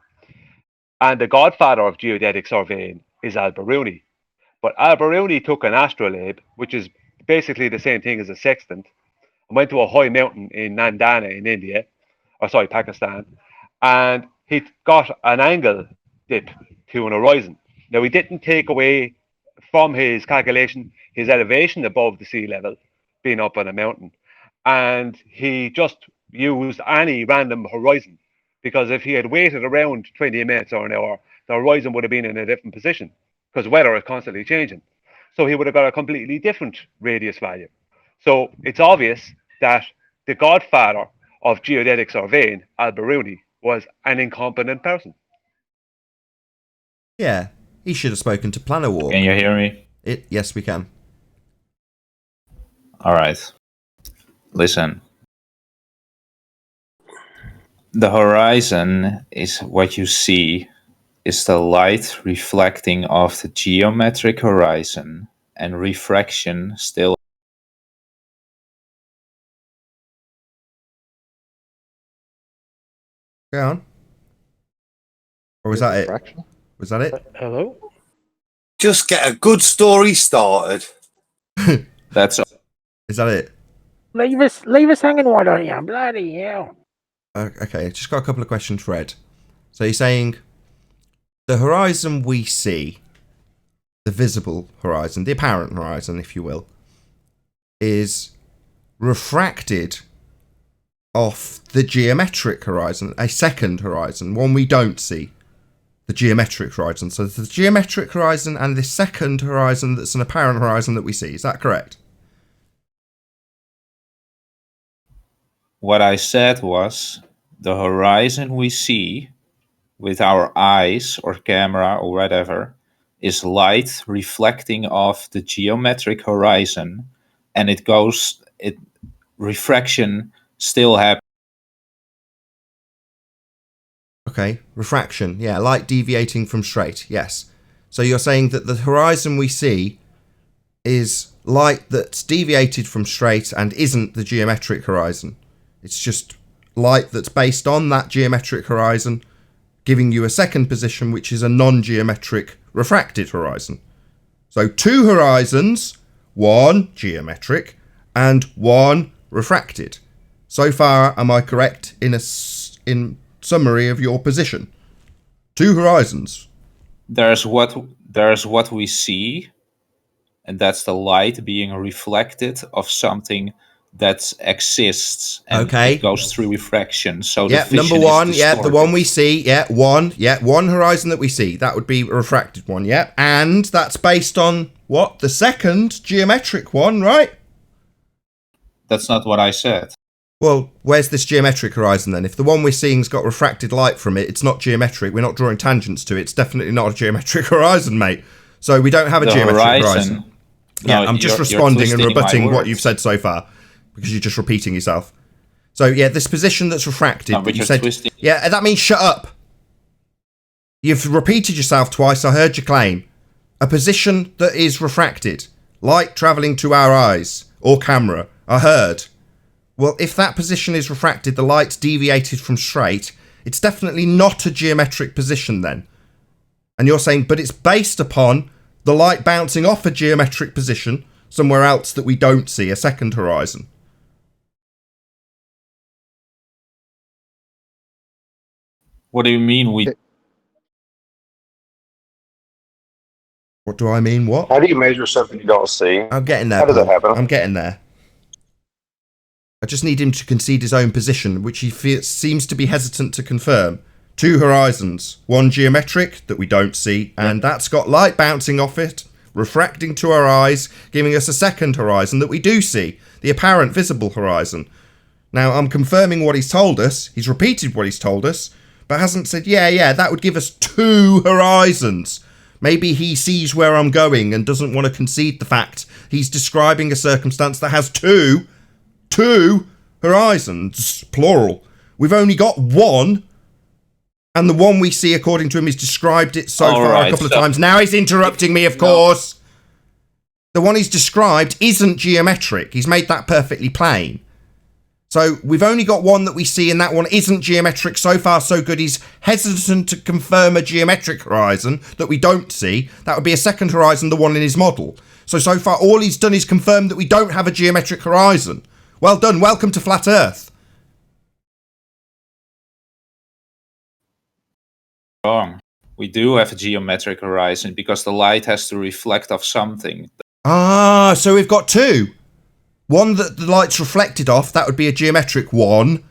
And the godfather of geodetic surveying is Al-Biruni. But Al-Biruni took an astrolabe, which is basically the same thing as a sextant, and went to a high mountain in Nandana in India, Pakistan, and he got an angle dip to an horizon. Now, he didn't take away from his calculation his elevation above the sea level, being up on a mountain, and he just used any random horizon, because if he had waited around 20 minutes or an hour, the horizon would have been in a different position, because weather is constantly changing. So he would have got a completely different radius value. So it's obvious that the godfather of geodetic surveying, Al-Biruni, was an incompetent person. Yeah, he should have spoken to Planowalk. Can you hear me? Yes, we can. All right. Listen. The horizon is what you see is the light reflecting off the geometric horizon, and refraction still. Go on. Or was that it? Was that it? Hello? Just get a good story started. That's. Is that it? Leave us hanging, why don't you? Bloody hell. Okay, just got a couple of questions, Fred. So you're saying the horizon we see, the visible horizon, the apparent horizon, if you will, is refracted off the geometric horizon, a second horizon, one we don't see, the geometric horizon. So the geometric horizon and the second horizon that's an apparent horizon that we see. Is that correct? What I said was the horizon we see with our eyes or camera or whatever is light reflecting off the geometric horizon, and refraction still happens. Okay, refraction. Yeah, light deviating from straight. Yes. So you're saying that the horizon we see is light that's deviated from straight and isn't the geometric horizon. It's just light that's based on that geometric horizon, giving you a second position, which is a non-geometric refracted horizon. So two horizons, one geometric and one refracted. So far, am I correct in summary of your position? Two horizons. There's what we see, and that's the light being reflected of something that exists, and okay, it goes through refraction. So yeah, number one, yeah, the one we see, one horizon that we see, that would be a refracted one, yeah, and that's based on what? The second geometric one, right? That's not what I said. Well, where's this geometric horizon then? If the one we're seeing's got refracted light from it, it's not geometric. We're not drawing tangents to it. It's definitely not a geometric horizon, mate. So we don't have a geometric horizon. Yeah, I'm just responding and rebutting what you've said so far, because you're just repeating yourself. So yeah, this position that's refracted, but you said, yeah, that means shut up. You've repeated yourself twice. I heard your claim. A position that is refracted, light travelling to our eyes or camera. I heard. Well, if that position is refracted, the light's deviated from straight, it's definitely not a geometric position then. And you're saying, but it's based upon the light bouncing off a geometric position somewhere else that we don't see, a second horizon. What do you mean we... What do I mean, what? How do you measure something you don't see? I'm getting there, How does Paul. that happen? I'm getting there. I just need him to concede his own position, which he seems to be hesitant to confirm. Two horizons, one geometric that we don't see, and that's got light bouncing off it, refracting to our eyes, giving us a second horizon that we do see, the apparent visible horizon. Now, I'm confirming what he's told us. He's repeated what he's told us, but hasn't said, yeah, that would give us two horizons. Maybe he sees where I'm going and doesn't want to concede the fact he's describing a circumstance that has two horizons, plural. We've only got one And the one we see, according to him, he's described it so far right, a couple of times. Now he's interrupting me, of course. The one he's described isn't geometric. He's made that perfectly plain. So we've only got one that we see, and that one isn't geometric. So far, so good. He's hesitant to confirm a geometric horizon that we don't see. That would be a second horizon, the one in his model. So far, all he's done is confirm that we don't have a geometric horizon. Well done. Welcome to Flat Earth. Wrong. We do have a geometric horizon because the light has to reflect off something. Ah, so we've got two. One that the light's reflected off, that would be a geometric one.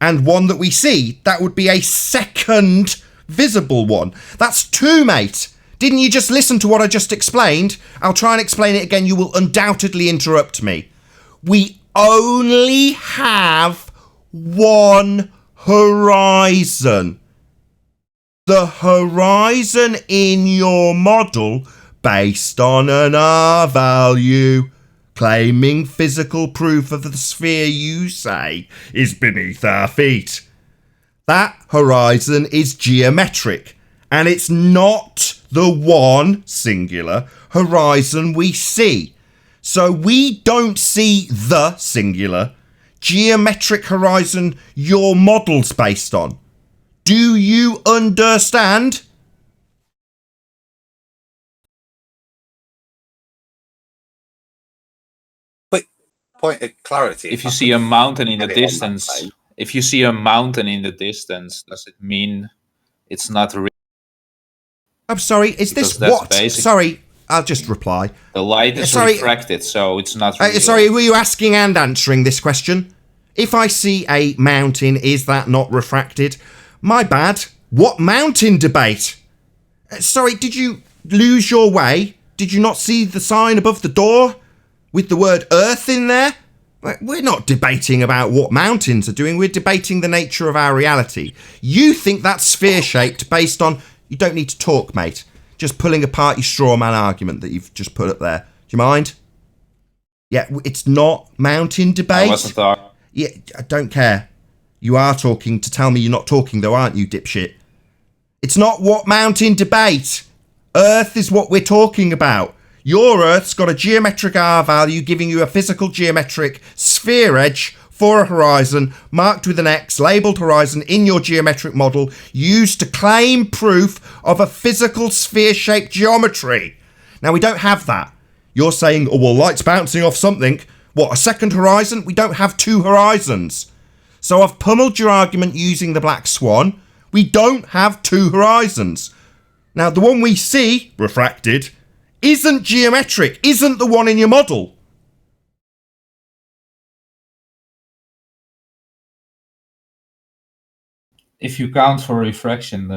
And one that we see, that would be a second visible one. That's two, mate. Didn't you just listen to what I just explained? I'll try and explain it again. You will undoubtedly interrupt me. We only have one horizon. The horizon in your model, based on an R value, claiming physical proof of the sphere you say is beneath our feet. That horizon is geometric, and it's not the one, singular, horizon we see. So we don't see the, singular, geometric horizon your model's based on. Do you understand? Point of clarity. If you see a mountain in the distance, does it mean it's not real? I'm sorry, is this what? Sorry, I'll just reply. The light is refracted, so it's not real. Sorry, were you asking and answering this question? If I see a mountain, is that not refracted? My bad. What mountain debate? Sorry, did you lose your way? Did you not see the sign above the door with the word Earth in there? We're not debating about what mountains are doing. We're debating the nature of our reality. You think that's sphere-shaped based on... You don't need to talk, mate. Just pulling apart your straw man argument that you've just put up there. Do you mind? Yeah, it's not mountain debate. I wasn't talking. Yeah, I don't care. You are talking to tell me you're not talking, though, aren't you, dipshit? It's not what mountain debate. Earth is what we're talking about. Your Earth's got a geometric R value giving you a physical geometric sphere edge for a horizon marked with an X, labelled horizon in your geometric model used to claim proof of a physical sphere-shaped geometry. Now, we don't have that. You're saying, oh, well, light's bouncing off something. What, a second horizon? We don't have two horizons. So I've pummeled your argument using the Black Swan. We don't have two horizons. Now, the one we see, refracted, isn't geometric, isn't the one in your model. If you count for refraction, then...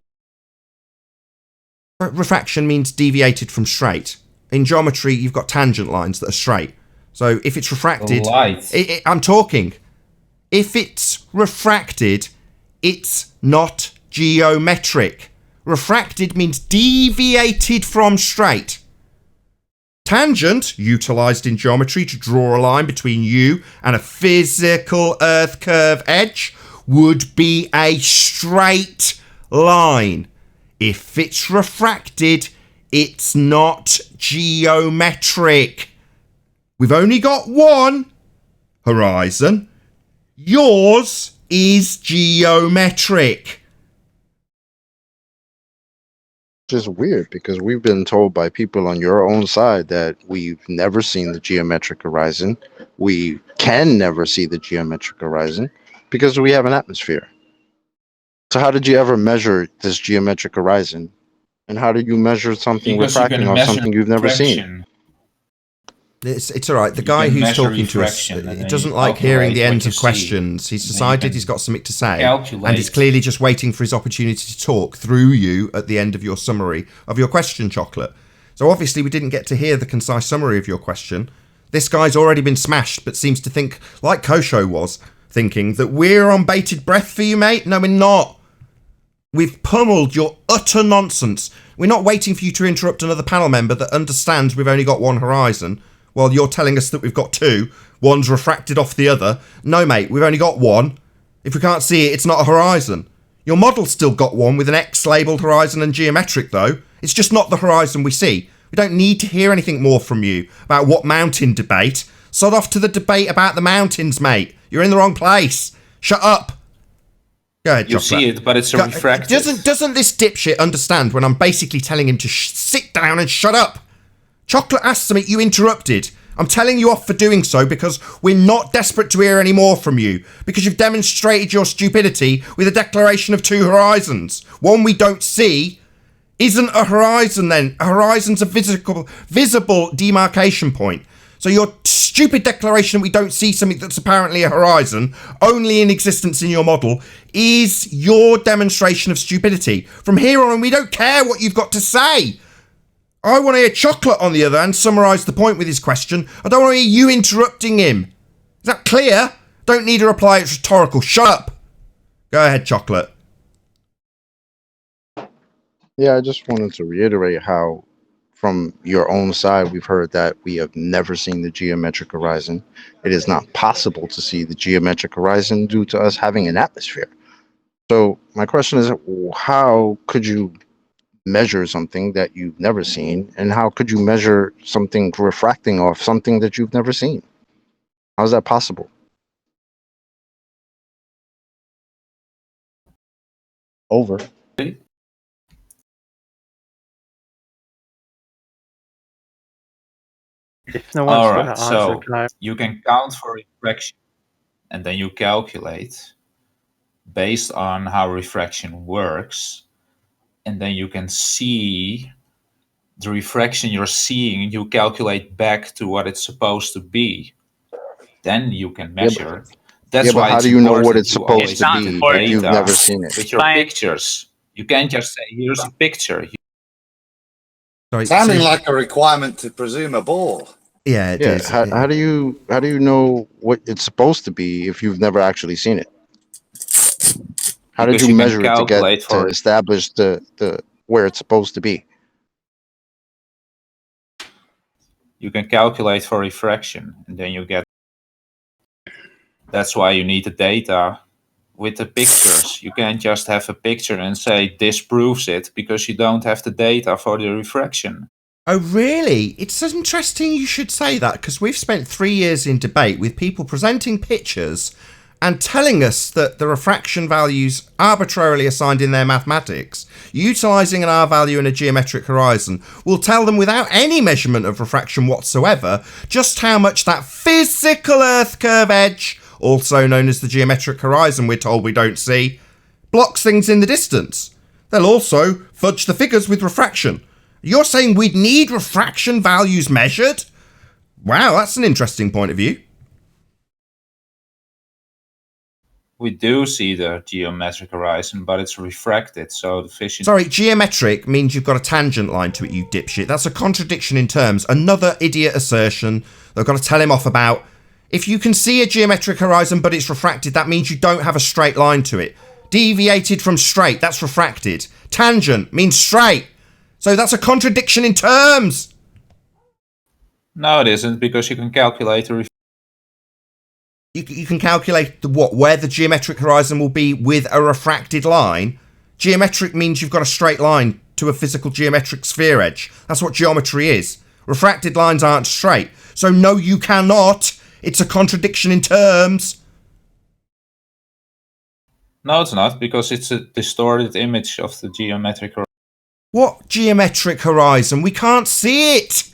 Refraction means deviated from straight. In geometry, you've got tangent lines that are straight. So if it's refracted... Light. I'm talking. If it's refracted, it's not geometric. Refracted means deviated from straight. Tangent, utilised in geometry to draw a line between you and a physical Earth curve edge, would be a straight line. If it's refracted, it's not geometric. We've only got one horizon. Yours is geometric. Just weird because we've been told by people on your own side that we've never seen the geometric horizon. We can never see the geometric horizon because we have an atmosphere. So how did you ever measure this geometric horizon? And how did you measure something refracting off something you've never seen? It's all right. The guy who's talking to us doesn't like hearing the ends of questions. He's decided he's got something to say, and he's clearly just waiting for his opportunity to talk through you at the end of your summary of your question, Chocolate. So obviously we didn't get to hear the concise summary of your question. This guy's already been smashed, but seems to think, like Kosho was, thinking that we're on bated breath for you, mate. No, we're not. We've pummeled your utter nonsense. We're not waiting for you to interrupt another panel member that understands we've only got one horizon. While you're telling us that we've got two, one's refracted off the other. No, mate, we've only got one. If we can't see it, it's not a horizon. Your model's still got one with an X labelled horizon and geometric though. It's just not the horizon we see. We don't need to hear anything more from you about what mountain debate. Sod off to the debate about the mountains, mate. You're in the wrong place. Shut up. Go ahead, You Chocolate. see it, but it's a refracted. Doesn't this dipshit understand when I'm basically telling him to sit down and shut up? Chocolate asked something, you interrupted. I'm telling you off for doing so because we're not desperate to hear any more from you, because you've demonstrated your stupidity with a declaration of two horizons. One we don't see isn't a horizon then. A horizon's a visible demarcation point. So your stupid declaration we don't see something that's apparently a horizon, only in existence in your model, is your demonstration of stupidity. From here on, we don't care what you've got to say. I want to hear Chocolate, on the other hand, summarise the point with his question. I don't want to hear you interrupting him. Is that clear? Don't need a reply, it's rhetorical. Shut up. Go ahead, Chocolate. Yeah, I just wanted to reiterate how, from your own side, we've heard that we have never seen the geometric horizon. It is not possible to see the geometric horizon due to us having an atmosphere. So my question is, how could you measure something that you've never seen, and how could you measure something refracting off something that you've never seen? How is that possible? Over. If no one's All going to right, answer, so can I? you can count for refraction, and then you calculate based on how refraction works, and then you can see the refraction you're seeing, you calculate back to what it's supposed to be. Then you can measure. That's but why how it's do you know what important it's to supposed always to look be at if you've data never seen it? with your pictures. You can't just say, here's a picture. Sorry, Sounding like a requirement to presume a ball. Yeah, it Yeah, is. how do you know what it's supposed to be if you've never actually seen it? How did Because you you can measure it to get calculate to for it. establish the where it's supposed to be? You can calculate for refraction, and then you get. That's why you need the data with the pictures. You can't just have a picture and say this proves it, because you don't have the data for the refraction. Oh, really? It's interesting you should say that, because we've spent 3 years in debate with people presenting pictures and telling us that the refraction values arbitrarily assigned in their mathematics, utilising an R value and a geometric horizon, will tell them without any measurement of refraction whatsoever just how much that physical Earth curve edge, also known as the geometric horizon we're told we don't see, blocks things in the distance. They'll also fudge the figures with refraction. You're saying we'd need refraction values measured? Wow, that's an interesting point of view. We do see the geometric horizon, but it's refracted, so the vision... Sorry, geometric means you've got a tangent line to it, you dipshit. That's a contradiction in terms. Another idiot assertion they've got to tell him off about. If you can see a geometric horizon but it's refracted, that means you don't have a straight line to it. Deviated from straight, that's refracted. Tangent means straight. So that's a contradiction in terms. No, it isn't, because you can calculate the You can calculate where the geometric horizon will be with a refracted line. Geometric means you've got a straight line to a physical geometric sphere edge. That's what geometry is. Refracted lines aren't straight. So no, you cannot. It's a contradiction in terms. No, it's not, because it's a distorted image of the geometric horizon. What geometric horizon? We can't see it.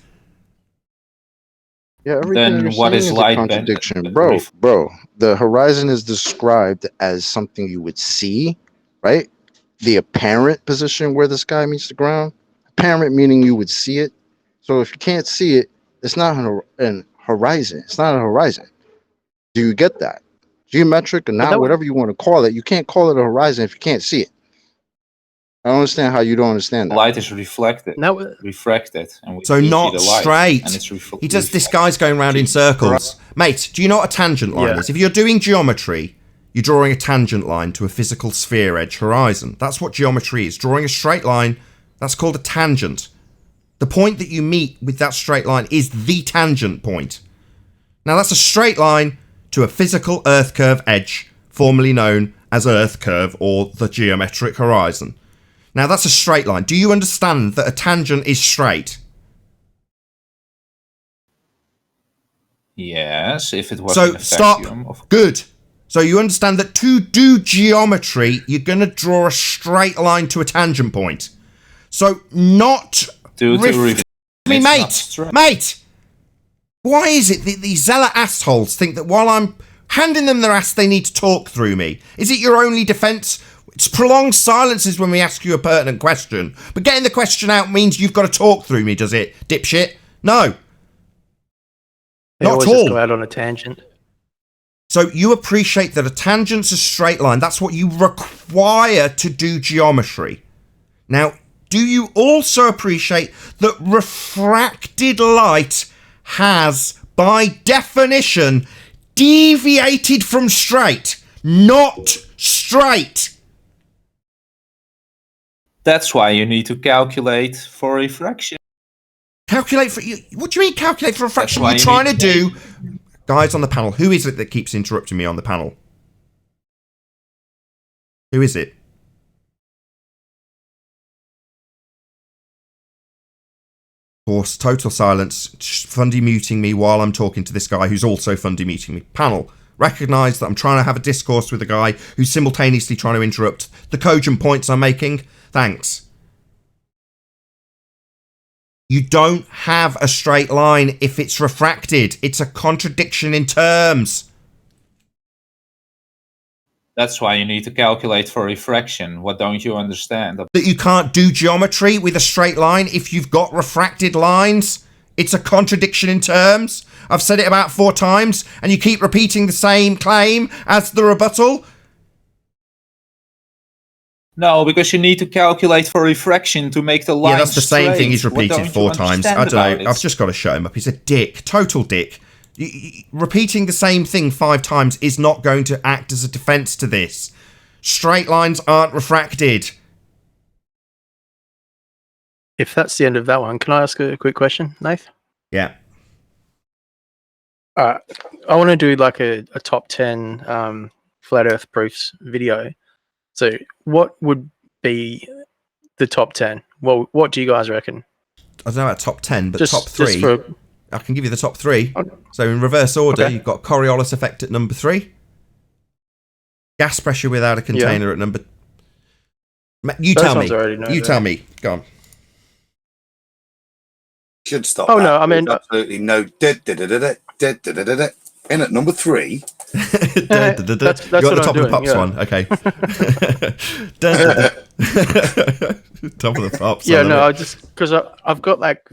Yeah, everything Then you're what saying is is a light contradiction, bro. The horizon is described as something you would see, right? The apparent position where the sky meets the ground. Apparent meaning you would see it. So if you can't see it, it's not an horizon. It's not a horizon. Do you get that? Geometric or not, whatever you want to call it, you can't call it a horizon if you can't see it. I don't understand how you don't understand that. Light is reflected, refracted, and we So do not see the light, straight. and it's He does. This guy's going round in circles. Mate, do you know what a tangent line is? If you're doing geometry, you're drawing a tangent line to a physical sphere edge horizon. That's what geometry is. Drawing a straight line, that's called a tangent. The point that you meet with that straight line is the tangent point. Now that's a straight line to a physical Earth curve edge, formerly known as Earth curve or the geometric horizon. Now that's a straight line. Do you understand that a tangent is straight? Yes, if it was So in a stop. vacuum. Good. So you understand that to do geometry, you're going to draw a straight line to a tangent point. So not... Mate! Why is it that these zealot assholes think that while I'm handing them their ass, they need to talk through me? Is it your only defence? It's prolonged silences when we ask you a pertinent question. But getting the question out means you've got to talk through me, does it, dipshit? No. They Not always at all. just go out on a tangent. So you appreciate that a tangent's a straight line. That's what you require to do geometry. Now, do you also appreciate that refracted light has, by definition, deviated from straight, not straight? That's why you need to calculate for refraction. Calculate for... What do you mean calculate for refraction? That's You're why trying to do... Guys on the panel, who is it that keeps interrupting me on the panel? Who is it? Of course, total silence, Fundy muting me while I'm talking to this guy who's also Fundy muting me. Panel, recognise that I'm trying to have a discourse with a guy who's simultaneously trying to interrupt the cogent points I'm making. Thanks. You don't have a straight line if it's refracted. It's a contradiction in terms. That's why you need to calculate for refraction. What don't you understand? That you can't do geometry with a straight line if you've got refracted lines. It's a contradiction in terms. I've said it about 4 times, and you keep repeating the same claim as the rebuttal. No, because you need to calculate for refraction to make the line Yeah, that's the same thing he's straight. repeated 4 times. I don't know. I've just got to shut him up. He's a dick. Total dick. Repeating the same thing 5 times is not going to act as a defence to this. Straight lines aren't refracted. If that's the end of that one, can I ask a quick question, Nath? Yeah. I want to do like a top 10 flat Earth proofs video. So what would be the top 10? Well, what do you guys reckon? I don't know about top 10, but top 3. I can give you the top 3. Okay. So in reverse order, Okay. you've got Coriolis effect at number 3. Gas pressure without a container at number... You tell me. You tell me. Go on. Should stop. Oh, that. no, I mean... There's absolutely no... In at number 3. That's you got the top of the pops one. Okay. Top of the pops. Yeah, no, I just... Because I've got like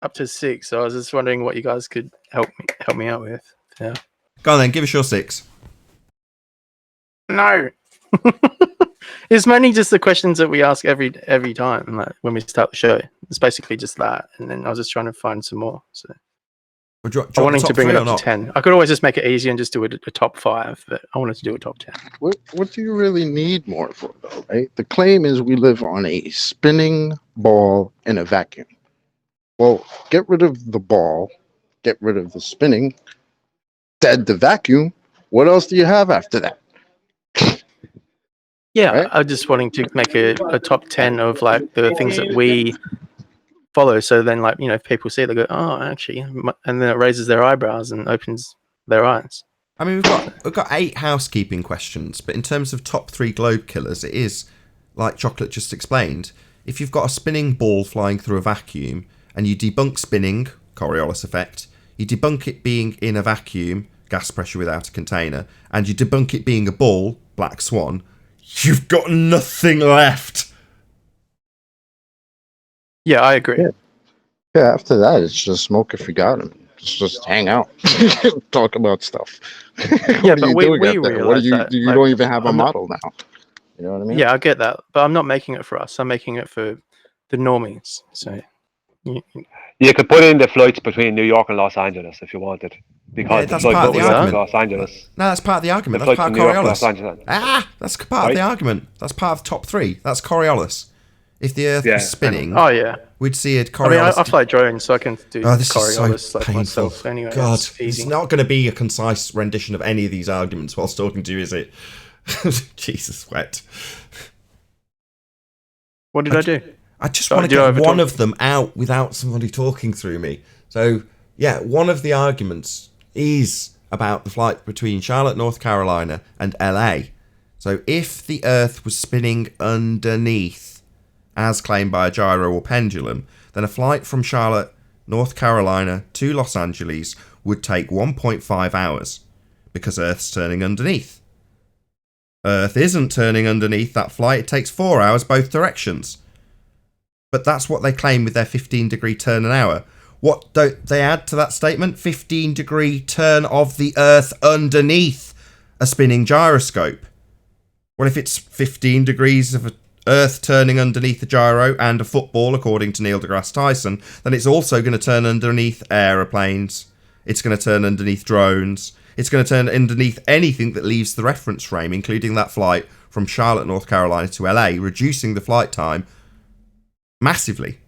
up to 6, so I was just wondering what you guys could help me out with. Yeah. Go on then, give us your 6. No. It's mainly just the questions that we ask every time, like when we start the show. It's basically just that, and then I was just trying to find some more. So I wanted to bring it up to 10. I could always just make it easy and just do a top 5, but I wanted to do a top 10. What do you really need more for, though, right? The claim is we live on a spinning ball in a vacuum. Well, get rid of the ball, get rid of the spinning, dead the vacuum. What else do you have after that? Yeah, Right? I'm just wanting to make a top 10 of like the things that we follow. So then, like, you know, if people see it, they go, oh, actually, and then it raises their eyebrows and opens their eyes. I mean, we've got 8 housekeeping questions, but in terms of top 3 globe killers, it is, like Chocolate just explained, if you've got a spinning ball flying through a vacuum and you debunk spinning, Coriolis effect, you debunk it being in a vacuum, gas pressure without a container, and you debunk it being a ball, Black Swan, you've got nothing left. Yeah, I agree. Yeah, after that, it's just smoke if you got him. Just hang out, talk about stuff. Yeah, but we realize that. You like, don't even have a I'm not- model now. You know what I mean? Yeah, I get that, but I'm not making it for us. I'm making it for the normies. So You could put in the flights between New York and Los Angeles if you wanted, because the that's flight part of the going to argument. Los Angeles. No, that's part of the argument. The That's flight part of from New York to Los Coriolis. Angeles. That's part of the argument. That's part of top 3. That's Coriolis. If the Earth was spinning, oh yeah, we'd see it. I mean, Coriolis. I fly drones, so I can do This Coriolis is so like painful. myself. Anyway, God, it's easy. it's not going to be a concise rendition of any of these arguments whilst talking to you, is it? Jesus, wet. What did I do? I just want to get one of them out without somebody talking through me. So, yeah, one of the arguments is about the flight between Charlotte, North Carolina and LA. So if the Earth was spinning underneath, as claimed by a gyro or pendulum, then a flight from Charlotte, North Carolina to Los Angeles would take 1.5 hours because Earth's turning underneath. Earth isn't turning underneath that flight. It takes 4 hours both directions. But that's what they claim with their 15-degree turn an hour. What don't they add to that statement? 15-degree turn of the Earth underneath a spinning gyroscope. Well, if it's 15 degrees of Earth turning underneath a gyro and a football, according to Neil deGrasse Tyson, then it's also going to turn underneath aeroplanes. It's going to turn underneath drones. It's going to turn underneath anything that leaves the reference frame, including that flight from Charlotte, North Carolina to LA, reducing the flight time massively.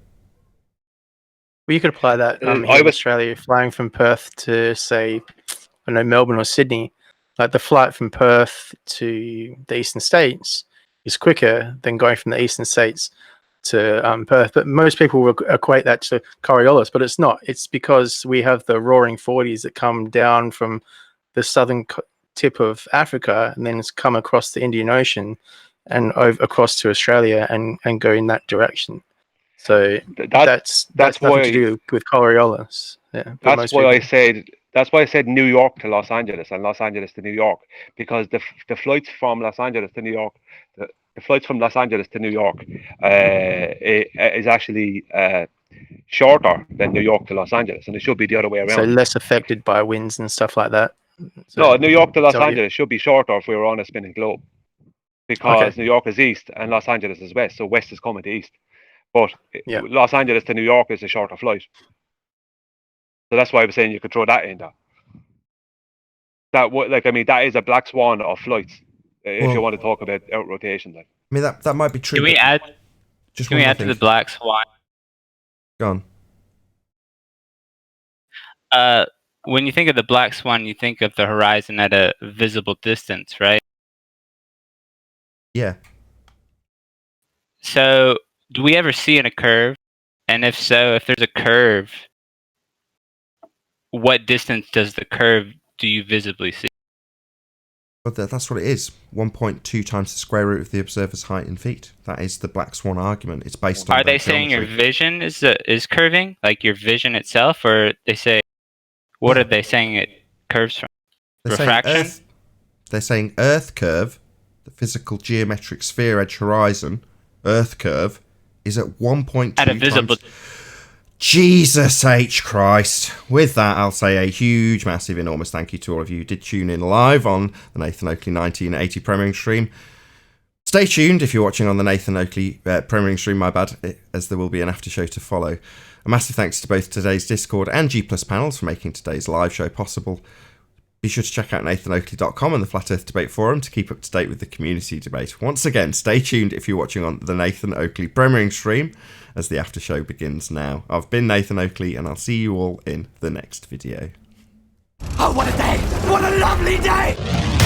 Well, you could apply that here in Australia, flying from Perth to, say, I don't know, Melbourne or Sydney. Like the flight from Perth to the eastern states is quicker than going from the eastern states to Perth. But most people will equate that to Coriolis, but it's not. It's because we have the roaring 40s that come down from the southern tip of Africa and then it's come across the Indian Ocean and across to Australia and go in that direction. So that's nothing to do with Coriolis. Yeah, that's why I said New York to Los Angeles and Los Angeles to New York, because the flights from Los Angeles to New York, the flights from Los Angeles to New York is actually shorter than New York to Los Angeles, and it should be the other way around. So less affected by winds and stuff like that. So, no, New York to Los Angeles should be shorter if we were on a spinning globe, because New York is east and Los Angeles is west, so west is coming to east. But Los Angeles to New York is a shorter flight. So that's why I was saying you could throw that in there. That is a black swan of flights, if you want to talk about out rotation. Like. I mean, that might be true. Can we add to the black swan? Go on. When you think of the black swan, you think of the horizon at a visible distance, right? Yeah. So, do we ever see in a curve? And if so, if there's a curve, what distance does the curve do you visibly see? But that's what it is. 1.2 times the square root of the observer's height in feet. That is the black swan argument. It's based on. Are they saying your vision is curving, like your vision itself, or they say what are they saying it curves from? Refraction. They're saying Earth curve, the physical geometric sphere edge horizon, Earth curve is at 1.2 at a visible. Jesus H. Christ. With that, I'll say a huge, massive, enormous thank you to all of you who did tune in live on the Nathan Oakley 1980 premiering stream. Stay tuned if you're watching on the Nathan Oakley premiering stream, my bad, as there will be an after show to follow. A massive thanks to both today's Discord and G Plus panels for making today's live show possible. Be sure to check out nathanoakley.com and the Flat Earth Debate Forum to keep up to date with the community debate. Once again, stay tuned if you're watching on the Nathan Oakley premiering stream as the after show begins now. I've been Nathan Oakley and I'll see you all in the next video. Oh, what a day! What a lovely day!